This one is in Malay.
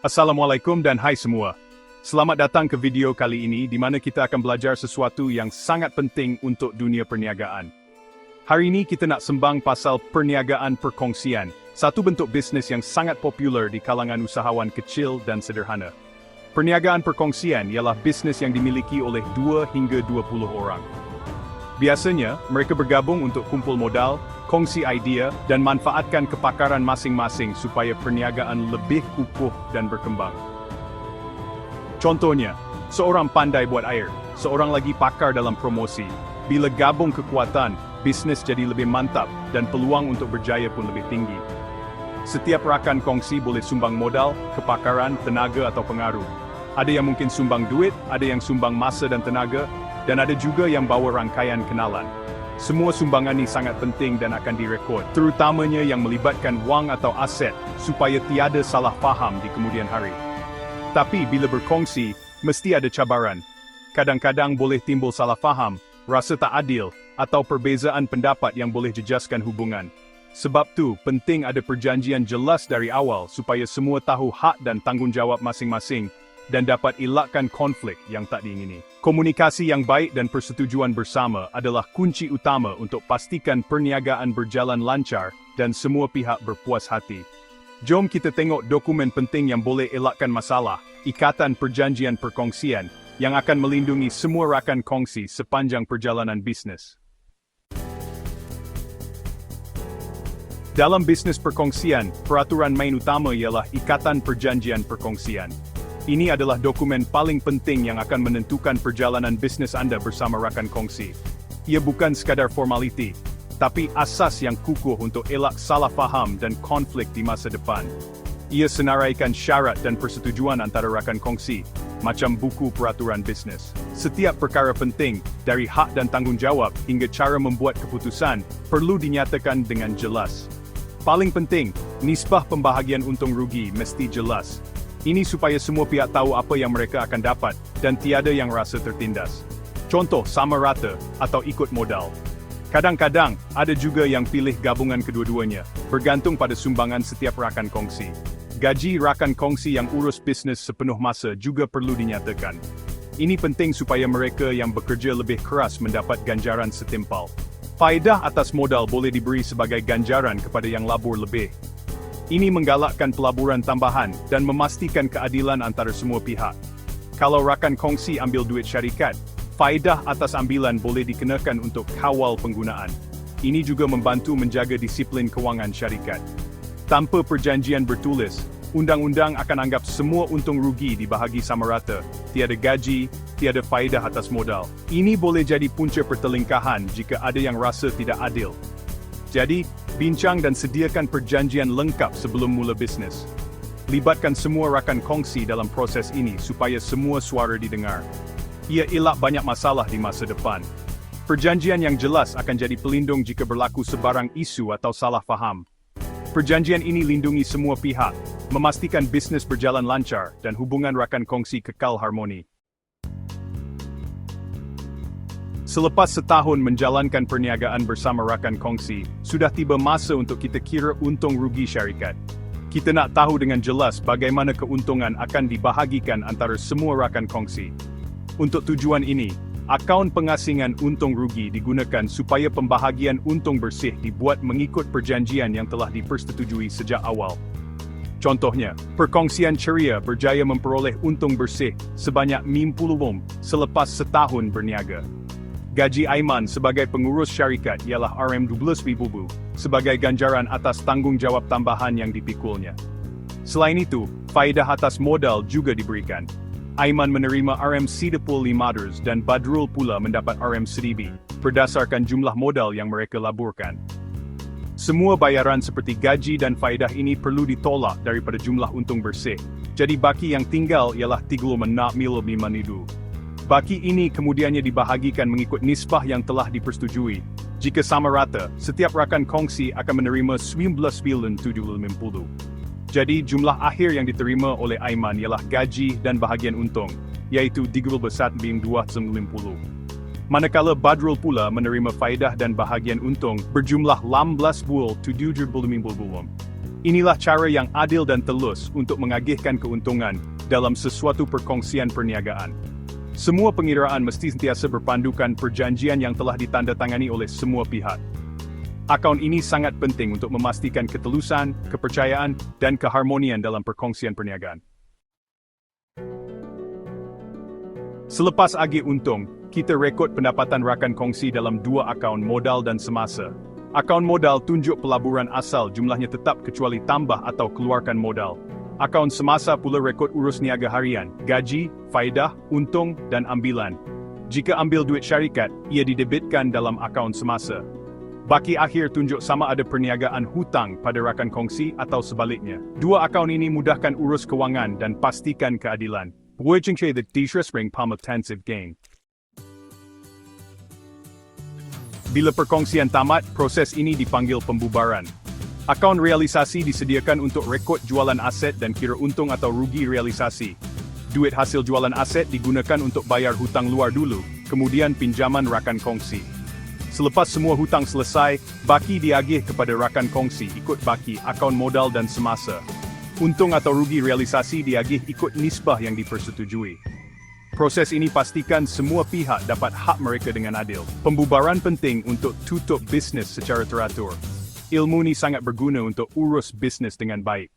Assalamualaikum dan hai semua. Selamat datang ke video kali ini di mana kita akan belajar sesuatu yang sangat penting untuk dunia perniagaan. Hari ini kita nak sembang pasal perniagaan perkongsian, satu bentuk bisnes yang sangat popular di kalangan usahawan kecil dan sederhana. Perniagaan perkongsian ialah bisnes yang dimiliki oleh 2 hingga 20 orang. Biasanya, mereka bergabung untuk kumpul modal, kongsi idea, dan manfaatkan kepakaran masing-masing supaya perniagaan lebih kukuh dan berkembang. Contohnya, seorang pandai buat air, seorang lagi pakar dalam promosi. Bila gabung kekuatan, bisnes jadi lebih mantap dan peluang untuk berjaya pun lebih tinggi. Setiap rakan kongsi boleh sumbang modal, kepakaran, tenaga atau pengaruh. Ada yang mungkin sumbang duit, ada yang sumbang masa dan tenaga, dan ada juga yang bawa rangkaian kenalan. Semua sumbangan ini sangat penting dan akan direkod, terutamanya yang melibatkan wang atau aset, supaya tiada salah faham di kemudian hari. Tapi bila berkongsi, mesti ada cabaran. Kadang-kadang boleh timbul salah faham, rasa tak adil, atau perbezaan pendapat yang boleh jejaskan hubungan. Sebab tu, penting ada perjanjian jelas dari awal supaya semua tahu hak dan tanggungjawab masing-masing, dan dapat elakkan konflik yang tak diingini. Komunikasi yang baik dan persetujuan bersama adalah kunci utama untuk pastikan perniagaan berjalan lancar dan semua pihak berpuas hati. Jom kita tengok dokumen penting yang boleh elakkan masalah, Ikatan Perjanjian Perkongsian, yang akan melindungi semua rakan kongsi sepanjang perjalanan bisnes. Dalam bisnes perkongsian, peraturan main utama ialah Ikatan Perjanjian Perkongsian. Ini adalah dokumen paling penting yang akan menentukan perjalanan bisnes Anda bersama rakan kongsi. Ia bukan sekadar formaliti, tapi asas yang kukuh untuk elak salah faham dan konflik di masa depan. Ia senaraikan syarat dan persetujuan antara rakan kongsi, macam buku peraturan bisnes. Setiap perkara penting, dari hak dan tanggungjawab hingga cara membuat keputusan, perlu dinyatakan dengan jelas. Paling penting, nisbah pembahagian untung rugi mesti jelas. Ini supaya semua pihak tahu apa yang mereka akan dapat, dan tiada yang rasa tertindas. Contoh, sama rata, atau ikut modal. Kadang-kadang, ada juga yang pilih gabungan kedua-duanya, bergantung pada sumbangan setiap rakan kongsi. Gaji rakan kongsi yang urus bisnes sepenuh masa juga perlu dinyatakan. Ini penting supaya mereka yang bekerja lebih keras mendapat ganjaran setimpal. Faedah atas modal boleh diberi sebagai ganjaran kepada yang labur lebih. Ini menggalakkan pelaburan tambahan dan memastikan keadilan antara semua pihak. Kalau rakan kongsi ambil duit syarikat, faedah atas ambilan boleh dikenakan untuk kawal penggunaan. Ini juga membantu menjaga disiplin kewangan syarikat. Tanpa perjanjian bertulis, undang-undang akan anggap semua untung rugi dibahagi sama rata, tiada gaji, tiada faedah atas modal. Ini boleh jadi punca pertelingkahan jika ada yang rasa tidak adil. Jadi, bincang dan sediakan perjanjian lengkap sebelum mula bisnes. Libatkan semua rakan kongsi dalam proses ini supaya semua suara didengar. Ia elak banyak masalah di masa depan. Perjanjian yang jelas akan jadi pelindung jika berlaku sebarang isu atau salah faham. Perjanjian ini lindungi semua pihak, memastikan bisnes berjalan lancar dan hubungan rakan kongsi kekal harmoni. Selepas setahun menjalankan perniagaan bersama rakan kongsi, sudah tiba masa untuk kita kira untung rugi syarikat. Kita nak tahu dengan jelas bagaimana keuntungan akan dibahagikan antara semua rakan kongsi. Untuk tujuan ini, akaun pengasingan untung rugi digunakan supaya pembahagian untung bersih dibuat mengikut perjanjian yang telah dipersetujui sejak awal. Contohnya, perkongsian ceria berjaya memperoleh untung bersih sebanyak 50 selepas setahun berniaga. Gaji Aiman sebagai pengurus syarikat ialah RM12,000 sebagai ganjaran atas tanggungjawab tambahan yang dipikulnya. Selain itu, faedah atas modal juga diberikan. Aiman menerima RM10,500 dan Badrul pula mendapat RM1,000 berdasarkan jumlah modal yang mereka laburkan. Semua bayaran seperti gaji dan faedah ini perlu ditolak daripada jumlah untung bersih. Jadi baki yang tinggal ialah 36,500. Baki ini kemudiannya dibahagikan mengikut nisbah yang telah dipersetujui. Jika sama rata, setiap rakan kongsi akan menerima 19,750. Jadi jumlah akhir yang diterima oleh Aiman ialah gaji dan bahagian untung, iaitu 31,290. Manakala Badrul pula menerima faedah dan bahagian untung berjumlah 18,750. Inilah cara yang adil dan telus untuk mengagihkan keuntungan dalam sesuatu perkongsian perniagaan. Semua pengiraan mesti sentiasa berpandukan perjanjian yang telah ditandatangani oleh semua pihak. Akaun ini sangat penting untuk memastikan ketelusan, kepercayaan, dan keharmonian dalam perkongsian perniagaan. Selepas agih untung, kita rekod pendapatan rakan kongsi dalam dua akaun modal dan semasa. Akaun modal tunjuk pelaburan asal jumlahnya tetap kecuali tambah atau keluarkan modal. Akaun semasa pula rekod urus niaga harian, gaji, faedah, untung, dan ambilan. Jika ambil duit syarikat, ia didebitkan dalam akaun semasa. Baki akhir tunjuk sama ada perniagaan hutang pada rakan kongsi atau sebaliknya. Dua akaun ini mudahkan urus kewangan dan pastikan keadilan. The ring intensive gain. Bila perkongsian tamat, proses ini dipanggil pembubaran. Akaun realisasi disediakan untuk rekod jualan aset dan kira untung atau rugi realisasi. Duit hasil jualan aset digunakan untuk bayar hutang luar dulu, kemudian pinjaman rakan kongsi. Selepas semua hutang selesai, baki diagih kepada rakan kongsi ikut baki akaun modal dan semasa. Untung atau rugi realisasi diagih ikut nisbah yang dipersetujui. Proses ini pastikan semua pihak dapat hak mereka dengan adil. Pembubaran penting untuk tutup bisnes secara teratur. Ilmu ini sangat berguna untuk urus bisnes dengan baik.